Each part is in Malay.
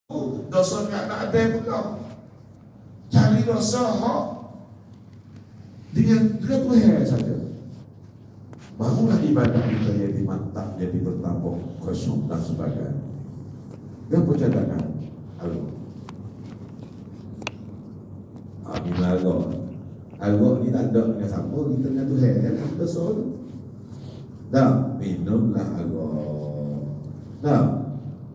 dosa tak ada pula. Cari dosa hak dengan Tuhan saja. Barulah ibadah kita jadi mantap, jadi bertambah khusyuk dan sebagainya. Apa cadangan? Allah. Bila Allah ni tak ada dengan siapa, kita dengan Tuhan kan dosa tu. Dah, minumlah Allah. Dah,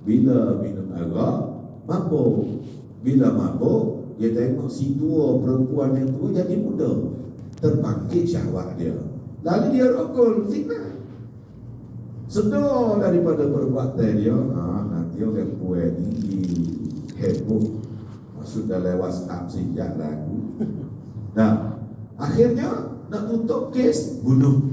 bila minum Allah, mabuk. Bila mabuk, dia tengok si tua, perempuan yang tua jadi muda, terbangkit syahwat dia. Lalu dia rokok, fitnah. Sedar daripada perbuatan dia. Nanti orang puan ni heboh, sudah lewat WhatsApp sejak lagu. Nah, akhirnya nak tutup kes bunuh.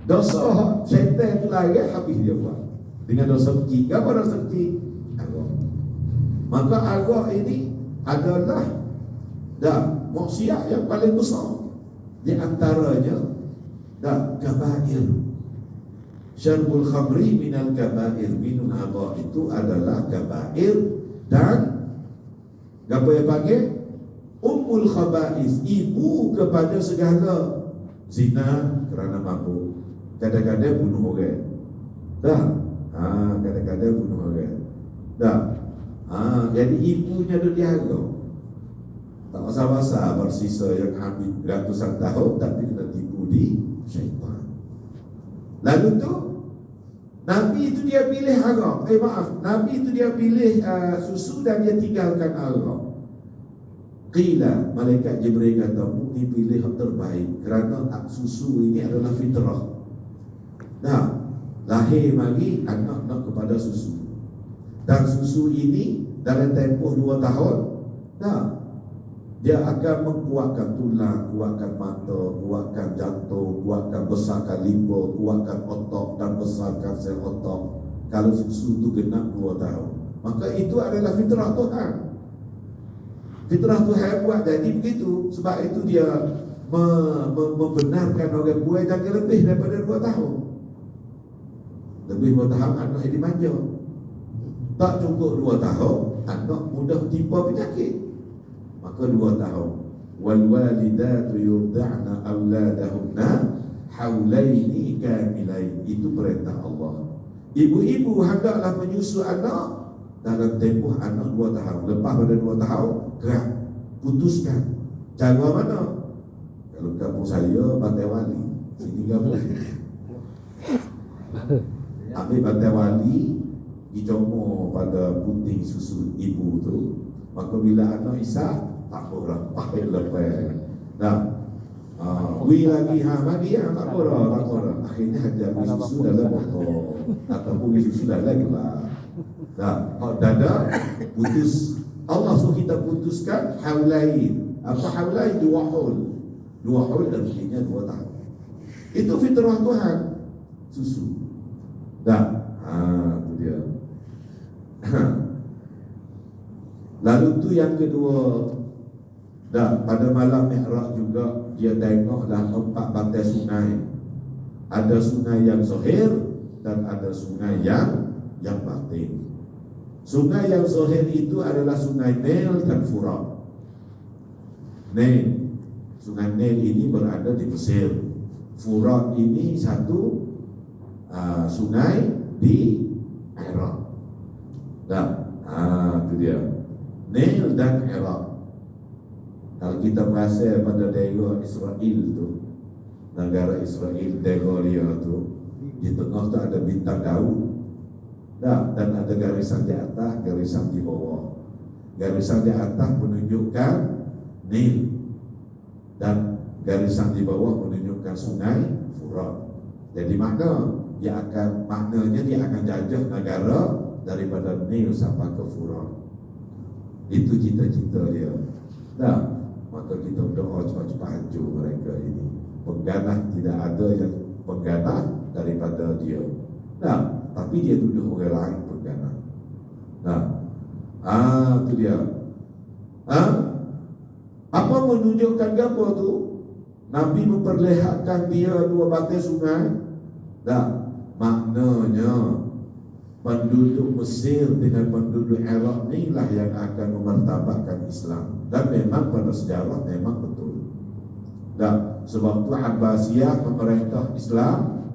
Dosa syaitan tu lagi habis dia buat dengan dosa kecil. Apa dosa kecil? Agak. Maka agak ini adalah maksiat yang paling besar. Di antaranya kabair. Syarbul khamri minal kabair. Minum agak itu adalah kabair. Dan apa yang panggil? Ummul khaba'is, ibu kepada segala zina kerana mabuk. Kadang-kadang bunuh orang. Kadang-kadang bunuh orang. Jadi ibunya dia dihaga. Tak masa-masa bersisa yang ambil ratusan tahun, tapi kena tipu di syaitan. Lalu tu Nabi itu dia pilih arak. Nabi itu dia pilih susu dan dia tinggalkan arak. Qila, malaikat Jibril kata, ni pilih yang terbaik kerana susu ini adalah fitrah. Lahir mari anak nak kepada susu. Dan susu ini dalam tempoh 2 tahun, dia akan menguatkan tulang, kuatkan mata, kuatkan jantung, kuatkan besarkan limba, kuatkan otak dan besarkan sel otak. Kalau susu itu genap 2 tahun, maka itu adalah fitrah Tuhan. Fitrah Tuhan buat jadi begitu. Sebab itu dia membenarkan orang buai jangan lebih daripada 2 tahun. Lebih 2 tahun anak ini manja. Tak cukup 2 tahun, anak mudah timpa penyakit. Maka 2 tahun. Wal walidatu yurda'na auladahunna haulaini kamilain. Itu perintah Allah. Ibu-ibu hendaklah menyusu anak dalam tempoh anak 2 tahun. Lepas pada 2 tahun, gerak, putuskan. Cara mana? Kalau kampung saya, Pantai Wali. Sini kampung. Ambil Pantai Wali, dicomor pada puting susu ibu tu. Maka bila anak isap, tak apa, pakai lepas. Wih lagi, bagi tak apa. Akhirnya hajar susu dalam botol ataupun susu dalam gelas. Dada putus. Allah suruh kita putuskan haulain. Apa haulain? 2 haul. 2 haul artinya 2 tahun. Itu fitrah Tuhan. Susu. Itu dia. Lalu tu yang kedua. Pada malam Mi'raj juga dia tengoklah 4 bantai sungai. Ada sungai yang zahir dan ada sungai yang batin. Sungai yang zahir itu adalah sungai Nil dan Furat. Nil, sungai Nil ini berada di Mesir. Furat ini satu sungai di Iraq. Itu dia. Nil dan Iraq. Kalau kita merasa pada daerah Israel tu, negara Israel, daerah dia tu, di tengah tu ada bintang Daud. Dan ada garisan di atas, garisan di bawah. Garisan di atas menunjukkan Nil, dan garisan di bawah menunjukkan sungai Furat. Jadi maknanya dia akan jajah negara daripada Nil sampai ke Furat. Itu cita-cita dia. Maka kita berdoa cepat-cepat hancur mereka ini. Pengganah tidak ada yang pengganah daripada dia. Tapi dia tuduh orang lain pengganah. Itu dia. Apa menunjukkan apa tu? Nabi memperlihatkan dia 2 bantai sungai. Maknanya penduduk Mesir dengan penduduk Iraq akan memartabatkan Islam. Dan memang pada sejarah memang betul. Dan sebab itu Abbasiyah pemerintah Islam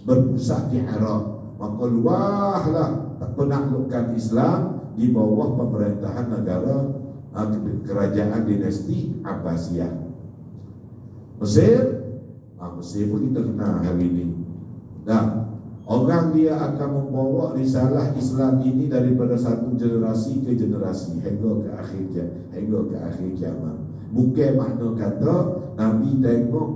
berpusat di Iraq. Maka luahlah penaklukan Islam di bawah pemerintahan negara kerajaan dinasti Abbasiyah. Mesir, Mesir pun kita kenal hari ini. Dan orang dia akan membawa risalah Islam ini daripada satu generasi ke generasi hingga ke akhir kiamat. Bukan makna kata Nabi tengok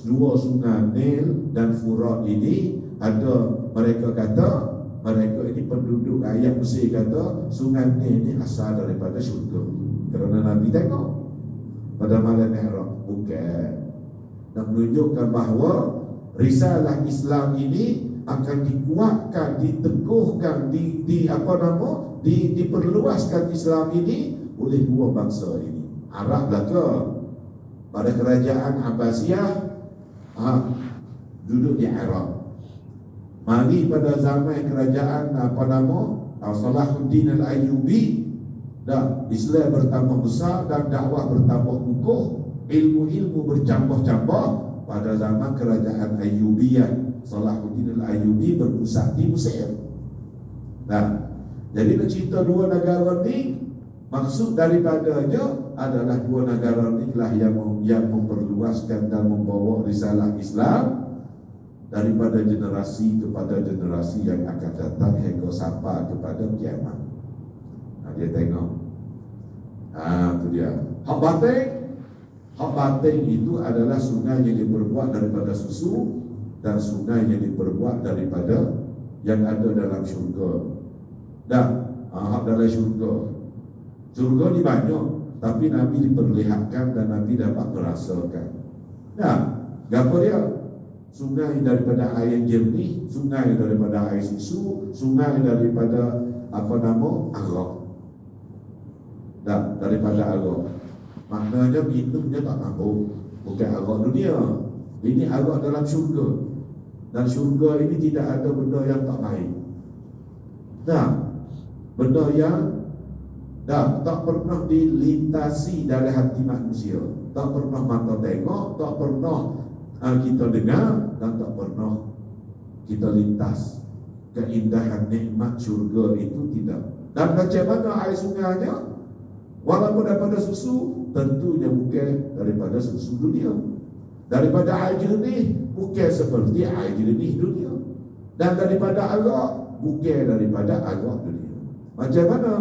dua sungai Nil dan Furat ini ada, mereka kata mereka ini penduduk rakyat Mesir kata sungai Nil ini asal daripada syurga kerana Nabi tengok pada malam Mi'raj. Bukan, nak menunjukkan bahawa risalah Islam ini akan dikuatkan, diteguhkan, diperluaskan Islam ini oleh dua bangsa ini. Arab belaka pada kerajaan Abbasiyah duduk di Iraq. Mari pada zaman kerajaan Salahuddin Al-Ayyubi, dan Islam bertambah besar dan dakwah bertambah kukuh, ilmu-ilmu bercambah-cambah pada zaman kerajaan Ayyubiyah. Salahuddin Al-Ayyubi berpusat di Mesir. Nah, jadi nak cerita dua negara ni, maksud daripadanya adalah dua negara ni lah yang memperluaskan dan membawa risalah Islam daripada generasi kepada generasi yang akan datang hingga sampai kepada kiamat. Dia tengok, itu dia. Hak batin itu adalah sungai yang diperbuat daripada susu dan sungai yang diperbuat daripada yang ada dalam syurga. Dan hak dalam syurga ni banyak, tapi Nabi diperlihatkan dan Nabi dapat merasakan. Nah, apa dia? Sungai daripada air jernih, sungai daripada air susu, sungai daripada arak. Dan daripada arak, maknanya minumnya tak mampu. Bukan arak dunia, ini arak dalam syurga. Dan syurga ini tidak ada benda yang tak baik. Nah, benda yang tak pernah dilintasi dari hati manusia, tak pernah mata tengok, tak pernah kita dengar, dan tak pernah kita lintas. Keindahan nikmat syurga itu tidak. Dan macam mana air sungainya? Walaupun daripada susu, tentunya bukan daripada susu dunia. Daripada air jernih, bukan seperti air jernih dunia. Dan daripada arak, bukan daripada arak dunia. Macam mana?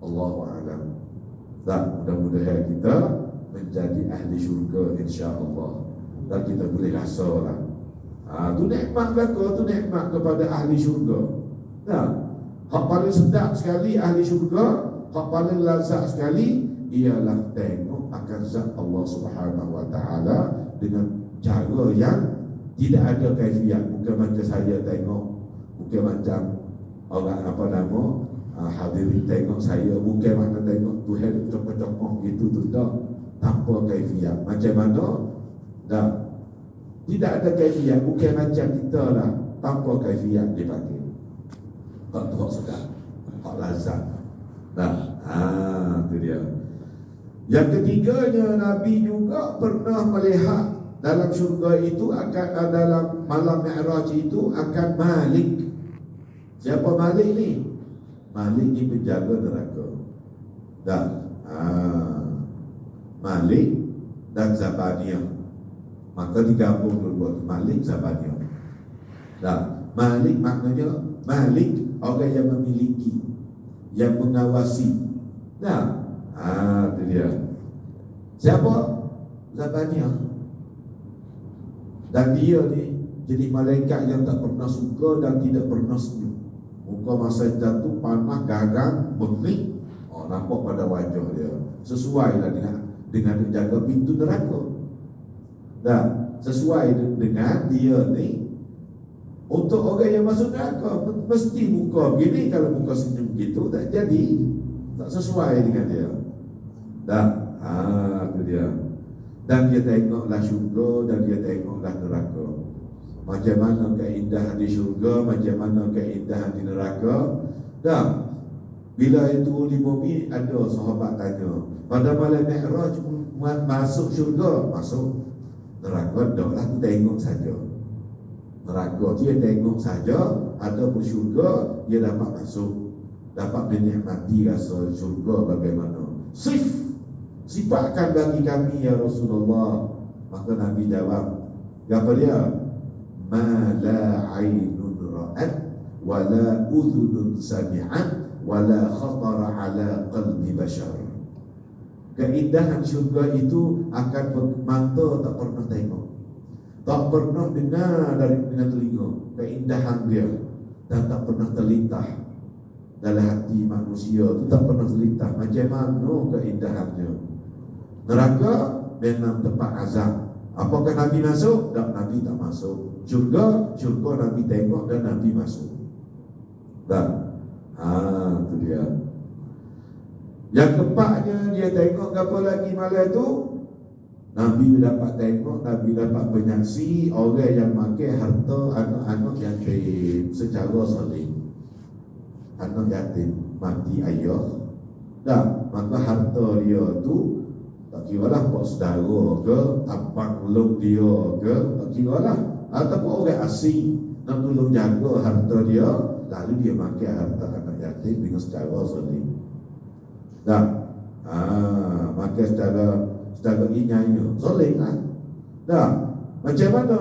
Allahu a'lam. Dan mudah-mudahan kita menjadi ahli syurga insya-Allah. Dan kita boleh rasalah. Tu nikmat belaka, tu nikmat kepada ahli syurga. Nah, hak paling sedap sekali ahli syurga, hak paling lazat sekali ialah tengok akan zat Allah Subhanahu wa taala dengan cara yang tidak ada kaifiat. Bukan macam saya tengok, bukan macam orang hadirin tengok saya, bukan makna tengok Tuhan cokok-cokok gitu tu tak, tanpa kaifiat. Macam mana? Dah tidak ada kaifiat, bukan macam kita lah tanpa kaifiat dipanggil. Hak tu hak sedap, hak lazat. Itu dia. Yang ketiganya, Nabi juga pernah melihat dalam syurga itu akan dalam malam Mi'raj itu akan Malik. Siapa Malik ni? Malik ni penjaga neraka. Dan Malik dan Zabaniyah. Maka digabung dua Malik Zabaniyah. Dan Malik maknanya Malik orang yang memiliki, yang mengawasi. Nah, itu dia. Siapa? Zabaniyah. Dan dia ni jadi malaikat yang tak pernah suka dan tidak pernah senyum. Muka masa jatuh panas, garang, bengik. Nampak pada wajah dia. Sesuai lah dengan menjaga pintu neraka. Dan sesuai dengan dia ni, untuk orang yang masuk neraka mesti muka begini. Kalau muka senyum gitu tak jadi, tak sesuai dengan dia. Dan itu dia. Dan dia tengoklah syurga dan dia tengoklah neraka. Macam mana keindahan di syurga, macam mana keindahan di neraka. Dan Bila itu di bumi, ada sahabat tanya, pada malam Mi'raj masuk syurga? Masuk. Neraka tak lah, tengok saja. Neraka dia tengok saja, ataupun syurga dia dapat masuk, dapat menikmati rasa syurga bagaimana. Sifatkan bagi kami ya Rasulullah. Maka Nabi jawab, apa dia? Ma la aynun ra'at wa la udhunun sami'at wa la khatara ala qalbi bashar. Keindahan syurga itu akan mata tak pernah tengok, tak pernah dengar dengan telinga keindahan dia, dan tak pernah terlintas dalam hati manusia itu, tak pernah terlintas macam mana keindahannya. Neraka memang tempat azab. Apakah Nabi masuk? Tak, Nabi tak masuk. Syurga Nabi tengok dan Nabi masuk. Dan itu dia. Yang keempatnya, dia tengok apa lagi malam tu? Nabi dapat tengok, Nabi dapat menyaksi orang yang makan harta anak-anak yatim secara zalim. Anak yatim mati ayah, dan maka harta dia tu tak kira lah buat saudara ke, abang long dia ke, tak kira lah, ataupun orang asing nak tolong jaga harta dia, lalu dia makan harta anak yatim dengan secara zalim. Dan makan secara inyanya zalim kan. Dan macam mana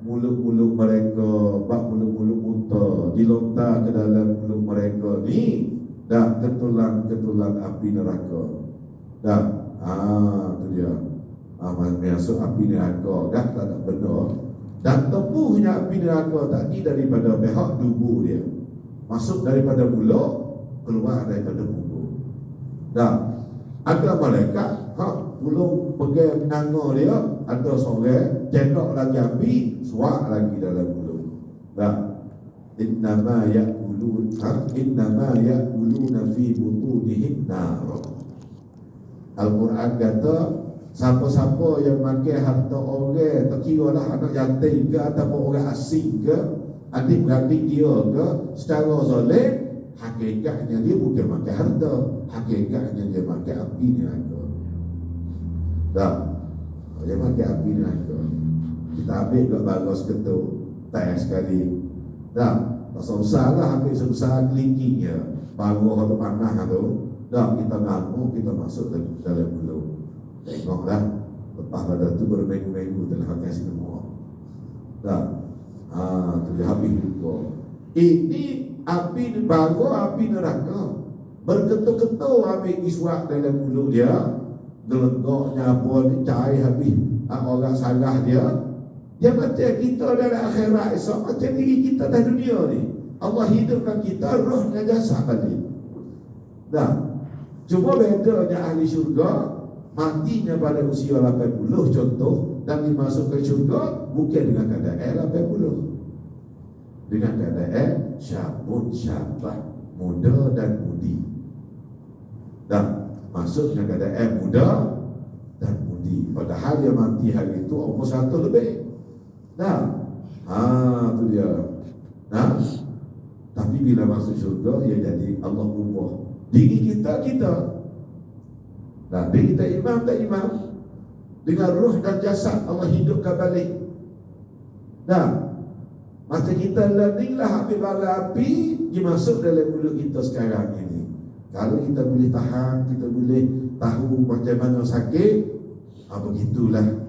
mulut-mulut mereka, bak mulut-mulut unta dilontar ke dalam mulut mereka ni, dan ketulan api neraka. Dan tu dia. Masuk api neraka kan, tak ada benar. Dan tempuhnya api neraka tadi daripada pihak tubuh dia, masuk daripada mulut, keluar daripada punggung. Dan ada malaikat belum pegang menanga dia, ada seorang cendok lagi api, suak lagi dalam mulut. Dan innama ya'kuluna fi butunihim nar. Al-Quran kata, siapa-siapa yang makan harta orang, tak kira lah anak yatim ke ataupun orang asing ke, adik-beradik dia ke, secara zalim, hakikatnya dia bukan makan harta, hakikatnya dia makan api neraka. Dah, dia makan api neraka. Kita ambil ke bagus ketuk, tayar sekali. Dah, tak susah lah ambil sebesar kelingkingnya, baru atau panah tu. Dah, kita ngamu, kita masuk dalam mulut. Tengoklah, lepas pada tu berminggu-minggu telah pakai semua. Dah, tu dia habis juga. Ini api baru, api neraka. Berketul-ketul ambil iswak dalam mulut dia, gelenggoknya pun cair habis. Orang salah dia. Dia macam kita dalam akhirat esok, macam diri kita dalam dunia ni. Allah hidupkan kita, roh dan jasad tadi. Dah, cuma bedanya ahli syurga matinya pada usia 80 contoh, dan dimasukkan syurga bukan dengan keadaan 80, dengan keadaan syabun syabah, muda dan mudi. Dan masuk dengan keadaan muda dan mudi, padahal dia mati hari itu umur 100 lebih. Nah, tu dia. Nah, tapi bila masuk syurga, ia jadi Allah ubah diri kita. Nah, diri kita imam tak imam, dengan roh dan jasad Allah hidupkan balik. Nah, macam kita learninglah ambil bara api dimasuk dalam mulut kita sekarang ini. Kalau kita boleh tahan, kita boleh tahu macam mana sakit, begitulah.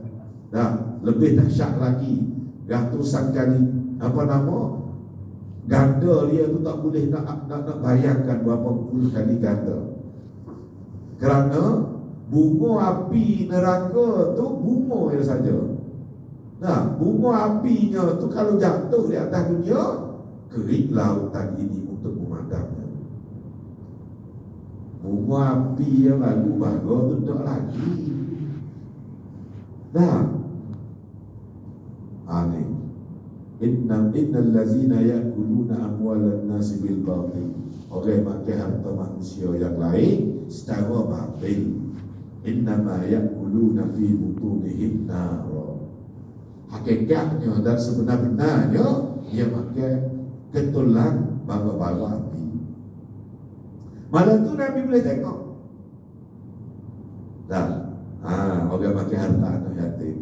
Nah, lebih dahsyat lagi, ratusan kali ganda dia tu tak boleh nak bayangkan berapa puluh kali ganda. Kerana bunga api neraka tu bunga dia saja. Nah, bunga apinya tu kalau jatuh di atas dunia, kering lautan ini untuk memadamnya. Bunga api yang lalu bagus tu tak lagi. Nah, aneh. Innal ladzina ya'kuluna amwalan nasi bil batil. Orang makan harta manusia yang lain secara batil. Innama ya'kuluna fi butunihim nar. Hakikatnya dan sebenar-benarnya dia makan ketulan bara-bara api. Malam tu Nabi boleh tengok. Dah. Orang pakai harta anak yatim.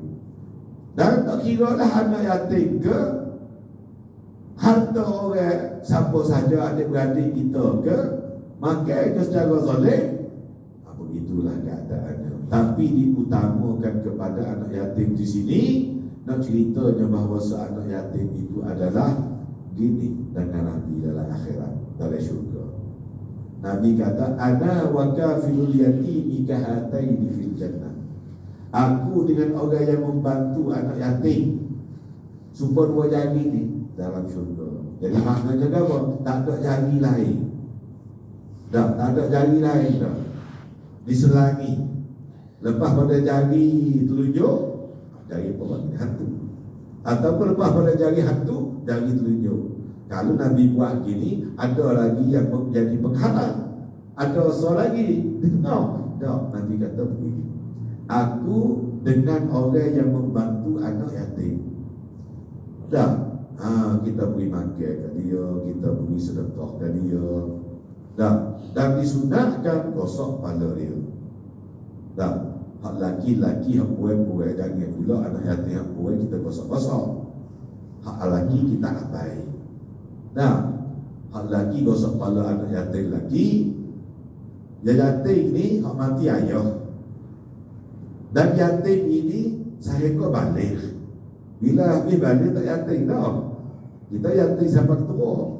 Dan tak kira lah anak yatim ke harta orang siapa saja adik-beradik kita ke, makan ke secara zalim. Begitulah keadaannya. Tapi diutamakan kepada anak yatim di sini. Nak ceritanya bahawa anak yatim itu adalah gini dengan Nabi dalam akhirat, dalam syurga. Nabi kata, ana wa kafilul yatimi kahataini fil jannah. Aku dengan orang yang membantu anak yatim super dua jari ni dalam syurga. Jadi maknanya apa? Tak ada jari lain. Tak ada jari lain dah. Diselangi. Lepas pada jari telunjuk, jari pembantu hantu. Ataupun lepas pada jari hantu, jari telunjuk. Kalau Nabi buat gini, ada lagi yang menjadi penghalang. Ada seorang lagi di tengah. Tak, Nabi kata begini. Aku dengan orang yang membantu anak yatim. Dah, kita beri makan ke dia, kita beri sedekah ke dia. Dah, dan disunatkan gosok kepala dia. Dah, hak laki-laki, hak puai-puai, jangan pula anak yatim hak puai kita gosok-gosok. Hak laki kita abai. Dah, hak laki gosok kepala anak yatim laki. Yang yatim ni hak mati ayah. Dan yatim ini saya kau balik. Bila habis balik tak yatim dah. Kita yatim sampai tua.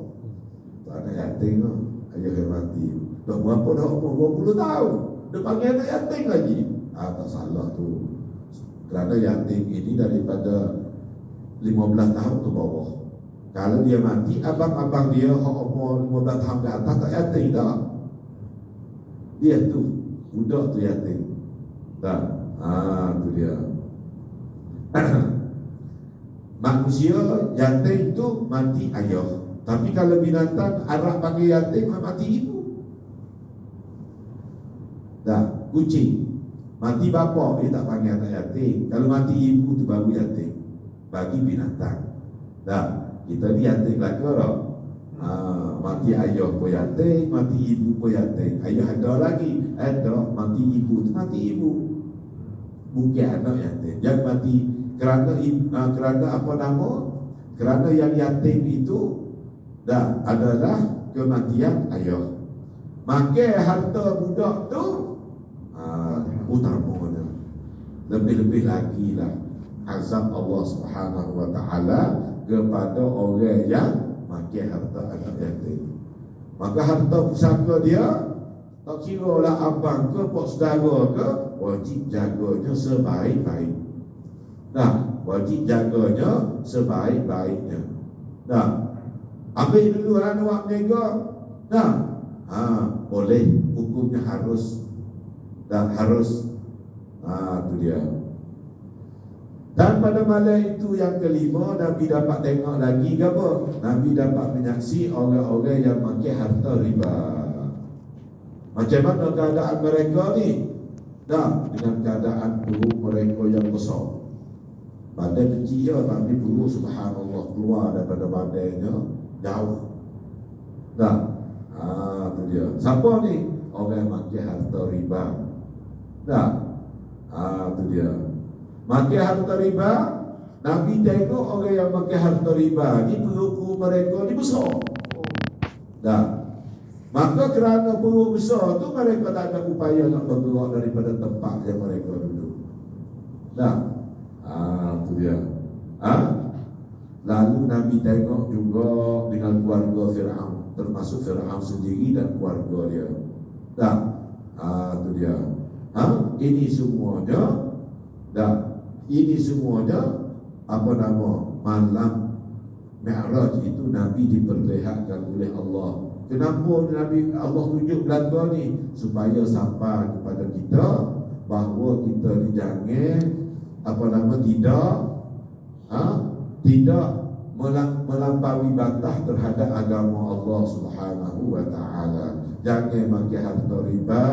Tak ada yatim dah. Ayah yang mati. Dah berapa dah umur 20 tahun. Dia panggil anak yatim lagi. Tak salah tu. Kerana yatim ini daripada 15 tahun ke bawah. Kalau dia mati, abang-abang dia yang umur 15 tahun ke atas tak yatim dah. Dia tu, budak tu yatim. Tak. Tu dia. Manusia yatim tu mati ayah. Tapi kalau binatang Arab panggil yatim, mati ibu. Dah, kucing mati bapa, dia tak panggil anak yatim. Kalau mati ibu tu baru yatim bagi binatang. Dah, kita ni yatim lah ke tak? Mati ayah pun yatim, mati ibu pun yatim. Ayah ada lagi, ada mati ibu tu mati ibu. Bukan anak yatim. Yang mati kerana apa nama? Kerana yang yatim itu dah adalah kematian ayah. Maka harta budak tu utamanya. Lebih-lebih lagi lah azab Allah Subhanahu wa taala kepada orang yang makan harta anak yatim. Maka harta pusaka dia tak kira lah abang ke pak saudara ke, wajib jaganya sebaik-baik. Nah, wajib jaganya sebaik-baiknya. Nah, ambil dulu anak mereka. Nah, boleh, hukumnya harus. Dan harus. Tu dia. Dan pada malam itu yang kelima, Nabi dapat tengok lagi ke apa? Nabi dapat menyaksi orang-orang yang makan harta riba. Macam mana keadaan mereka ni? Dah, dengan keadaan buruk mereka yang besar. Badan kecil je, tapi buruk subhanallah keluar daripada badannya jauh. Dah, tu dia. Siapa ni? Orang yang makan harta riba. Dah, tu dia. Makan harta riba. Nabi tengok orang yang makan harta riba ni perut mereka ni besar. Dah. Maka kerana perut besar tu mereka tak ada upaya nak bergerak daripada tempat yang mereka duduk. Dah. Tu dia. Lalu Nabi tengok juga dengan keluarga Fir'aun, termasuk Fir'aun sendiri dan keluarga dia. Dah. Tu dia. Ini semuanya. Dah. Ini semuanya apa nama? Malam Mi'raj itu Nabi diperlihatkan oleh Allah. Kenapa Nabi Allah tunjuk belanga ni? Supaya sampai kepada kita bahawa kita ni jangan apa nama tidak melampaui batas terhadap agama Allah Subhanahu wa taala. Jangan makan harta riba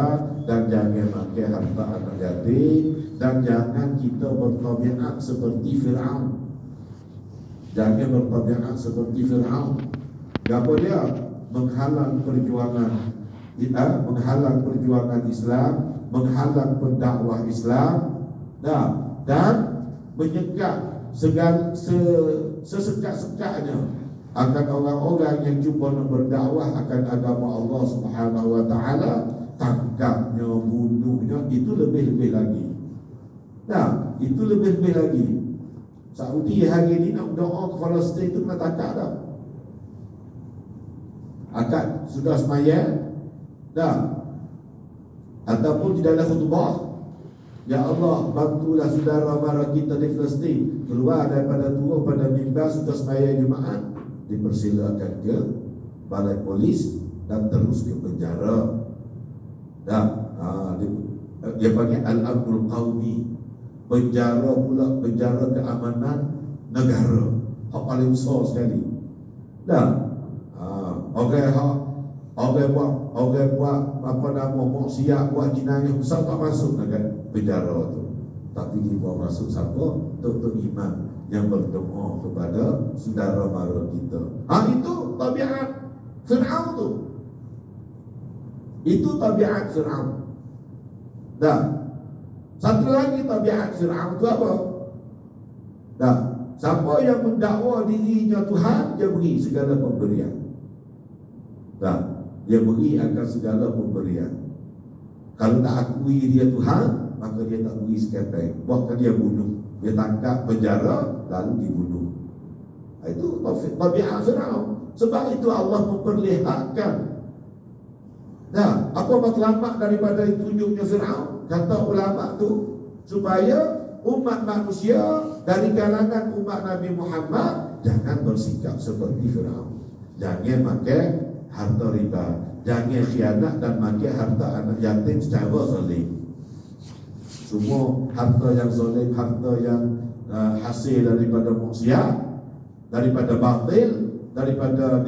dan jangan makan harta anak yatim dan jangan kita bertabiat seperti Fir'aun. Jangan bertabiat seperti Fir'aun. Apa dia? Menghalang perjuangan menghalang perjuangan Islam, menghalang pendakwah Islam, dan menyekat sesekat-sekatnya akan orang-orang yang cuba berdakwah akan agama Allah Subhanahu wa taala, tangkapnya, bunuhnya, itu lebih-lebih lagi. Itu lebih-lebih lagi. Saudi hari ini nak doa ke Palestin itu kena tangkap dah. Akad sudah semaya ataupun tidak ada khutbah, ya Allah bantulah saudara mara kita di Palestin keluar daripada turun pada mimbar sudah semaya Jumaat, dipersilakan ke balai polis dan terus ke penjara. Dia panggil al-amnul qawmi, penjara pula, penjara keamanan negara, hak paling besar sekali. Orang buat apa nama maksiat, buat jenayah besar tak masuk dekat penjara tu. Tapi dia bawa masuk siapa? Tok imam yang berdoa kepada saudara mara kita. Itu tabiat Fir'aun tu. Itu tabiat Fir'aun. Satu lagi tabiat Fir'aun tu apa? Siapa yang mendakwa dirinya Tuhan, dia beri segala pemberian. Dia beri akan segala pemberian. Kalau tak akui dia Tuhan, maka dia tak beri seketai. Bahkan dia bunuh. Dia tangkap, penjara, lalu dibunuh. Itu tabiat Fir'aun. Sebab itu Allah memperlihatkan apa matlamat daripada tunjuknya Fir'aun, kata ulama tu, supaya umat manusia dari kalangan umat Nabi Muhammad jangan bersikap seperti Fir'aun. Jangan makan harta riba, jangan khianat dan makan harta anak yatim secara zalim. Semua harta yang zalim, harta yang hasil daripada maksiat, daripada batil, daripada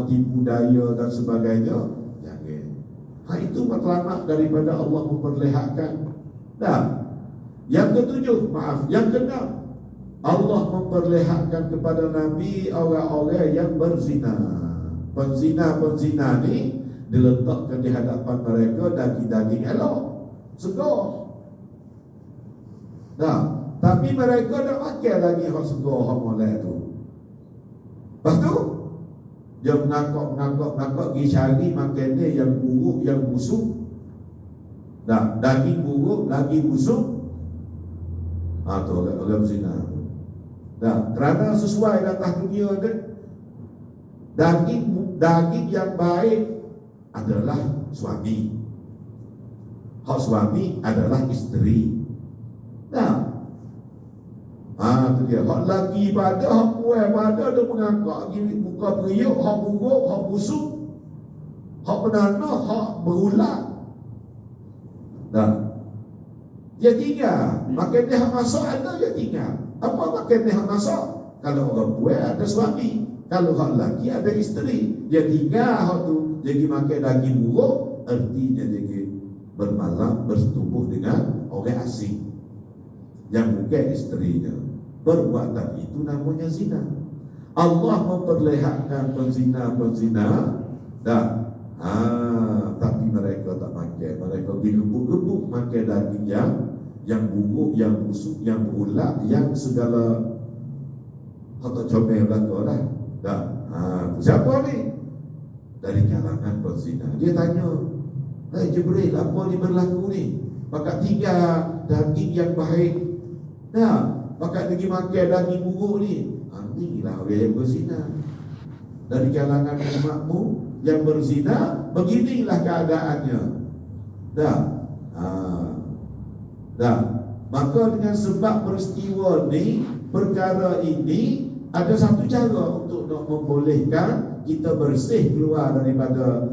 tipu daya dan sebagainya, jangan. Itu matlamat daripada Allah memperlihatkan. Yang ketujuh, yang keenam, Allah memperlihatkan kepada Nabi orang-orang yang berzina. Penzina ni diletakkan di hadapan mereka daging-daging elok, segar. Tapi mereka nak makan lagi hak segar, hak molek tu. Lepas tu dia mengangkok pergi cari makanan yang buruk, yang busuk. Daging buruk, lagi busuk. Tu orang berzina. Kerana sesuai datang dunia dia, daging yang baik adalah suami. Hak suami adalah isteri. Tu dia. Hak lagi pada, hak kuat pada, dia mengangkat muka periuk, hak buruk, hak busuk, hak menanah, hak berulat. Dia tinggal. Makan dia hak masak ada, dia tinggal. Apa makan dia hak masak? Kalau orang buat ada suami, kalau hak lelaki ada isteri. Dia tinggal hak tu, jadi makan daging buruk, artinya dia bermalam bersetubuh dengan orang asing yang bukan isterinya. Perbuatan itu namanya zina. Allah memperlihatkan penzina tapi mereka tak makan. Mereka digebuk-gebuk makan daging yang buruk, yang busuk, yang berulat, yang segala kata comel belaka lah. Siapa ni? Dari kalangan penzina. Dia tanya, Jibril, apa ni berlaku ni? Maka tiga daging yang baik, maka pergi makan daging buruk ni. Inilah orang yang berzina. Dari kalangan umatmu yang berzina, beginilah keadaannya. Maka dengan sebab peristiwa ni, perkara ini, ada satu cara untuk nak membolehkan kita bersih keluar daripada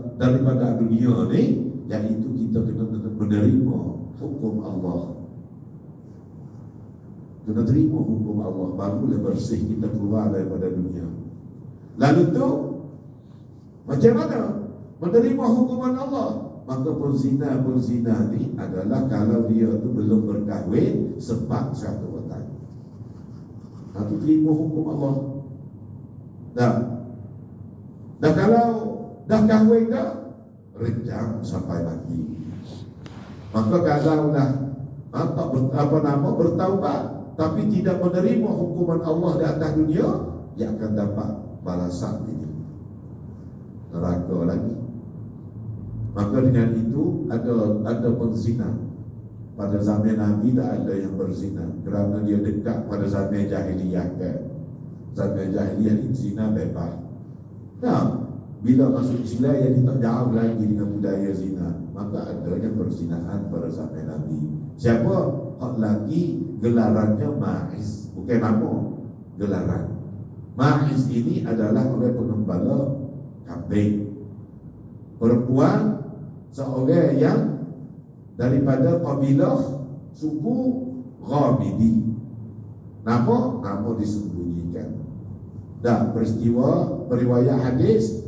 dunia ni, iaitu kita kena menerima hukum Allah. Kena terima hukum Allah, barulah bersih kita keluar daripada dunia. Lalu tu macam mana menerima hukuman Allah? Maka berzina ni adalah kalau dia tu belum berkahwin sebab satu petang. Itu terima hukum Allah. Dah kalau dah kahwin dah, rejam sampai mati. Maka kalau dah bertaubat tapi tidak menerima hukuman Allah di atas dunia, dia akan dapat balasan ini, neraka lagi. Maka dengan itu ada berzina. Pada zaman Nabi tak ada yang berzina kerana dia dekat pada zaman jahiliyah kan. Zaman jahiliyah ni zina bebas. Nah, bila masuk Islam yang tak jauh lagi dengan budaya zina, maka adanya perzinaan pada zaman Nabi. Siapa? Hak lagi gelarannya Ma'iz, bukan nama, gelaran. Ma'iz ini adalah orang pengembala kambing. Perempuan seorang yang daripada kabilah suku Ghamidi. Nama disembunyikan. Dan peristiwa periwayat hadis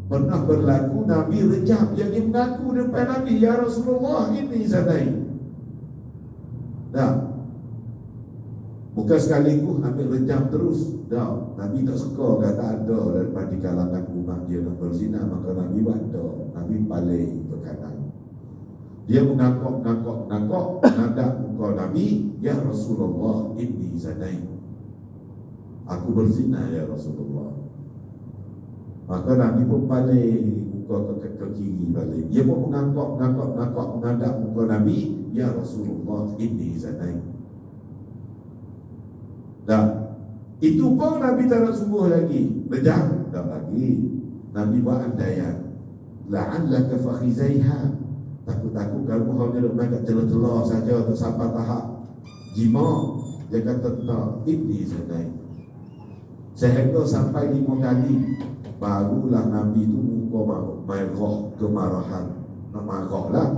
pernah berlaku Nabi rejam. Jadi mengaku depan Nabi, ya Rasulullah, ini zadai. Dah, bukan sekaligus ambil rejam terus. Dah, Nabi tak suka kata ada daripada kalangan umat dia nak berzina, maka Nabi buat dah. Nabi balik ke kanan. Dia mengangkok, menghadap muka Nabi, ya Rasulullah, ini zadai. Aku berzina ya Rasulullah. Maka Nabi pun balik muka ke kiri balik. Dia pun mengangkok, menghadap muka Nabi, ya Rasulullah, ini zadai. Dah, itu pun Nabi tak nak sungguh lagi, rejam tak lagi. Nabi buat andaian, la'allaka fakhizaiha, takut-takut kalau hanya nak makan celah-celah saja tak sampai tahap jima. Dia kata tak, ini zadai. Sehingga sampai 5 kali barulah Nabi itu muka marah, kemarahan. Nak marah lah.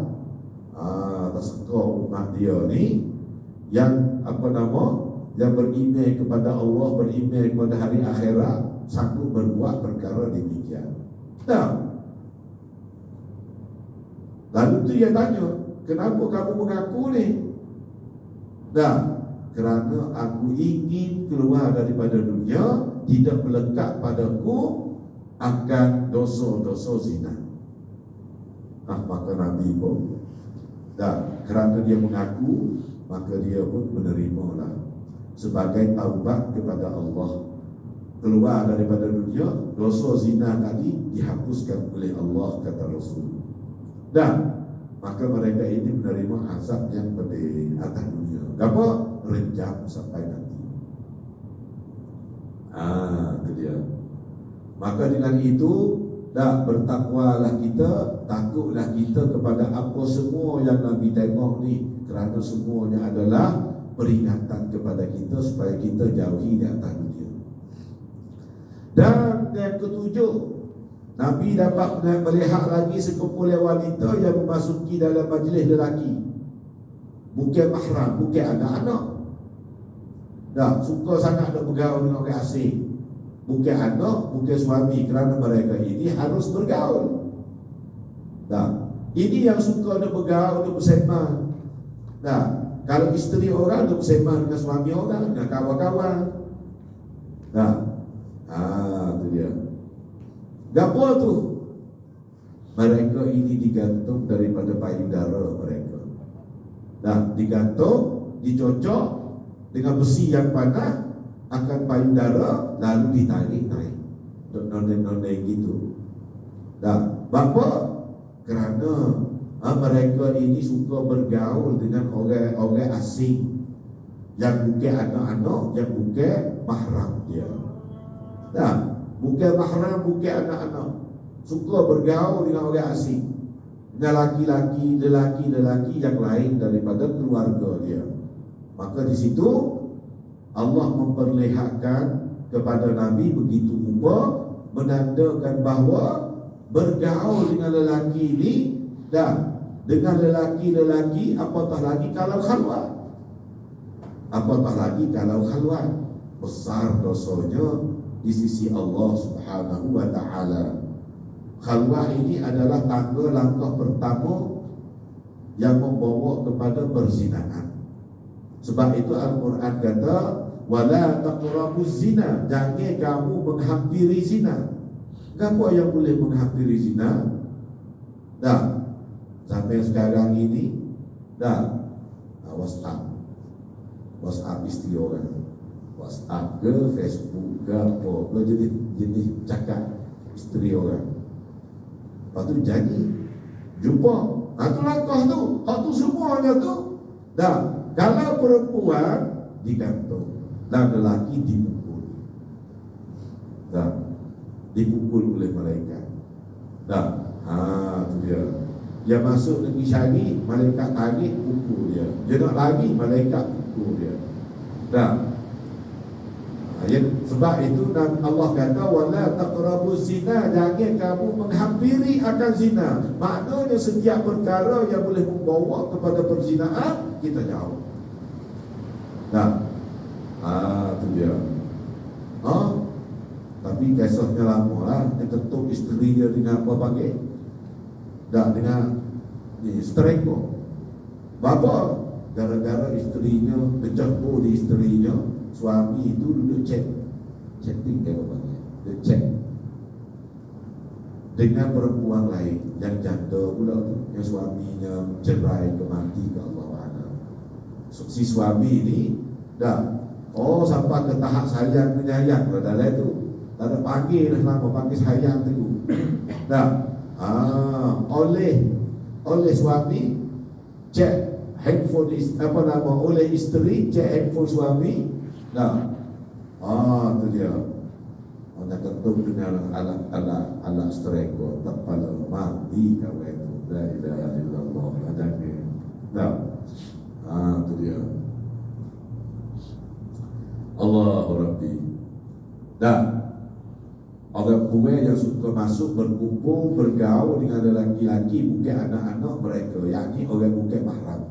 Tak suka umat dia ni yang yang beriman kepada Allah, beriman kepada hari akhirat, sanggup berbuat perkara demikian. Lalu tu dia tanya, kenapa kamu mengaku ni? Kerana aku ingin keluar daripada dunia, tidak melekat padaku akan dosa-dosa zina. Maka Nabi pun kerana dia mengaku, maka dia pun menerimalah sebagai taubat kepada Allah. Keluar daripada dunia, dosa zina tadi dihapuskan oleh Allah, kata Rasul. Maka mereka ini menerima azab yang pedih atas dunia. Apa? Rejam sampai nanti. Itu dia. Maka dengan itu, bertakwalah kita, takutlah kita kepada apa semua yang Nabi tengok ni, kerana semuanya adalah peringatan kepada kita supaya kita jauhi di atas dunia. Dan yang ketujuh, Nabi dapat melihat lagi sekumpulan wanita yang memasuki dalam majlis lelaki, bukan mahram, bukan anak-anak. Suka sangat nak bergaul dengan orang asing, bukan anak, bukan suami, kerana mereka ini harus bergaul. Ini yang suka nak bergaul, nak bersembang. Kalau isteri orang nak bersembang dengan suami orang, dengan kawan-kawan. Itu dia. Gapo tu? Mereka ini digantung daripada payudara mereka. Digantung, dicocok dengan besi yang panas akan payudara, lalu ditarik naik. Noneng-noneng gitu. Bapa? Kerana mereka ini suka bergaul dengan orang asing yang bukan anak-anak, yang bukan mahram dia. Bukan mahram, bukan anak-anak, suka bergaul dengan orang asing, dengan lelaki-lelaki yang lain daripada keluarga dia. Maka di situ Allah memperlihatkan kepada Nabi begitu rupa, menandakan bahawa bergaul dengan lelaki ini, dengan lelaki-lelaki, apatah lagi kalau khalwat. Apatah lagi kalau khalwat, besar dosanya di sisi Allah Subhanahu wa ta'ala. Khalwat ini adalah tangga langkah pertama yang membawa kepada perzinaan. Sebab itu Al-Quran kata, wala taqrabuz zina, jangan kamu menghampiri zina. Apa yang boleh menghampiri zina? Dah, sampai sekarang ini dah WhatsApp, WhatsApp isteri orang, WhatsApp ke Facebook ke apa ke, jadi cakap isteri orang. Lepas tu jadi jumpa, tu langkah tu, tu semuanya tu. Dah, kalau perempuan digantung dan lelaki dipukul, dah, dipukul oleh malaikat. Dah, tu dia. Dia masuk negeri syari, malaikat tarik, pukul dia. Dia nak lari, malaikat pukul dia. Dah. Sebab itu Allah kata wala taqrabuz zina, jangan kamu menghampiri akan zina. Maknanya setiap perkara yang boleh membawa kepada perzinaan, kita jauh. Dah. Tu dia. Tapi kisahnya lama lah. Dia ketuk isteri dia dengan apa panggil? Dah, dengan strangle. Bapa, gara-gara isterinya bercampur di isterinya, suami itu duduk chatting dia bapaknya. Dia chat dengan perempuan lain yang janda pula tu, yang suaminya cerai ke mati ke Allah Ta'ala. Si suami ni dah sampai ke tahap sayang menyayang lah dalam tu. Tak ada panggil dah lama, panggil sayang tu. Dah. Oleh suami cek handphone oleh isteri cek handphone suami. Dah. Tu dia. Nak ketuk dengan alat stereo kepala mati kau itu. La ilaha illallah. Ada ke? Dah. Tu dia. Allahu Rabbi. Dah. Orang tua yang suka masuk berkumpul, bergaul dengan lelaki-lelaki, bukan anak-anak mereka, yakni orang bukan mahram.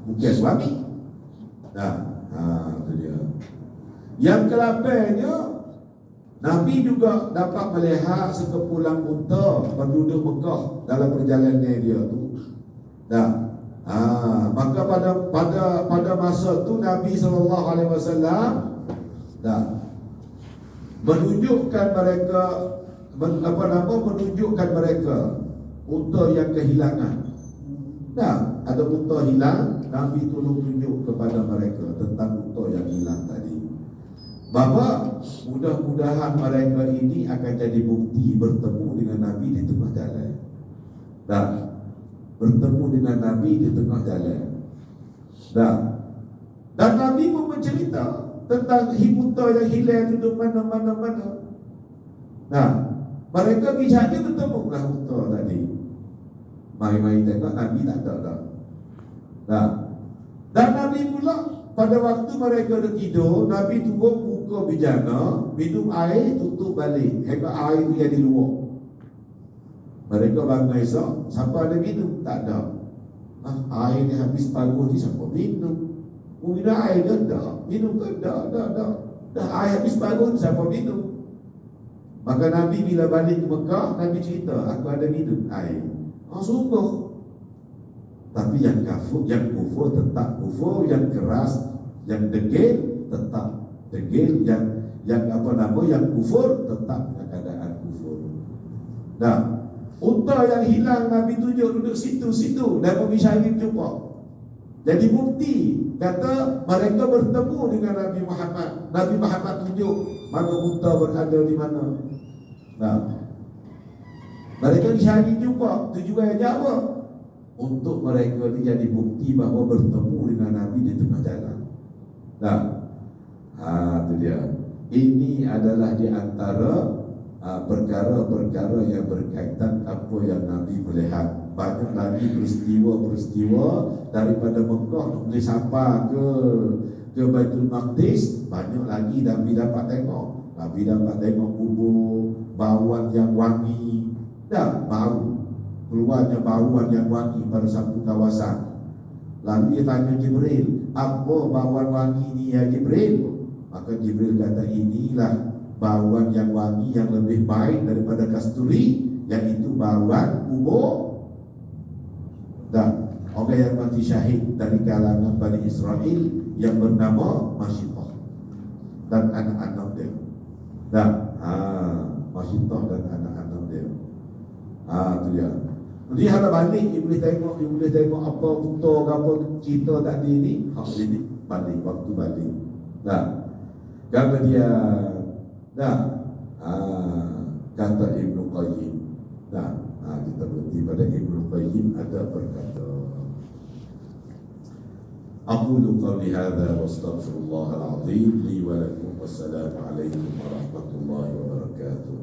Bukan suami. Itu dia. Yang kelapanya, Nabi juga dapat melihat sekumpulan unta penduduk Mekah dalam perjalanan dia tu. Maka pada masa tu Nabi SAW menunjukkan mereka unta yang kehilangan. Ada unta hilang, Nabi tolong tunjuk kepada mereka tentang unta yang hilang tadi. Bahawa mudah-mudahan mereka ini akan jadi bukti bertemu dengan Nabi di tengah jalan. Bertemu dengan Nabi di tengah jalan. Dan Nabi pun mencerita tentang unta yang hilang itu mana. Mereka bicara bertemu lah unta tadi. Mari-mari tengok Nabi tak ada dah. Dan Nabi pula pada waktu mereka dah tidur, Nabi turun buka bijana, minum air, tutup balik. Hebat air itu jadi luar. Mereka bangun esok, siapa ada minum? Tak ada. Air ni habis bagus ni, siapa minum? Minum air ke? Tak. Minum ke? Tak. Dah air habis bagus, siapa minum? Maka Nabi bila balik ke Mekah, Nabi cerita, aku ada minum air. Sungguh. Tapi yang kufur tetap kufur, yang keras, yang degil tetap degil, yang kufur tetap dengan keadaan kufur. Unta yang hilang Nabi tunjuk duduk situ dan pembicaraan jumpa. Jadi bukti kata mereka bertemu dengan Nabi Muhammad. Nabi Muhammad tunjuk mana unta berada di mana. Mereka dicari jumpa. Tujuannya apa? Untuk mereka ini jadi bukti bahawa bertemu dengan Nabi di tengah jalan. Itu dia. Ini adalah di antara perkara-perkara yang berkaitan apa yang Nabi melihat. Banyak lagi peristiwa-peristiwa daripada Mekah boleh sampai ke Baitul Maqdis. Banyak lagi Nabi dapat tengok. Nabi dapat tengok kubur, bauan yang wangi. Bau keluarnya bauan yang wangi pada satu kawasan. Lalu dia tanya Jibril, apa bauan wangi ni ya Jibril? Maka Jibril kata, inilah bauan yang wangi yang lebih baik daripada kasturi, yaitu bauan kubur. Dan orang yang mati syahid dari kalangan Bani Israel yang bernama Masyitah dan anak-anak dia. Masyitah dan anak-anak dia. Itu dia. Dia harap balik, dia boleh tengok apa betul apa kita tadi ni. Hak ini balik, waktu balik. Nah, kata dia, nah, kata Ibnu Qayyim. Nah, kita berhenti pada Ibnu Qayyim ada berkata, أقول قولي هذا واستغفر الله العظيم لي ولكم والسلام عليكم ورحمة الله وبركاته.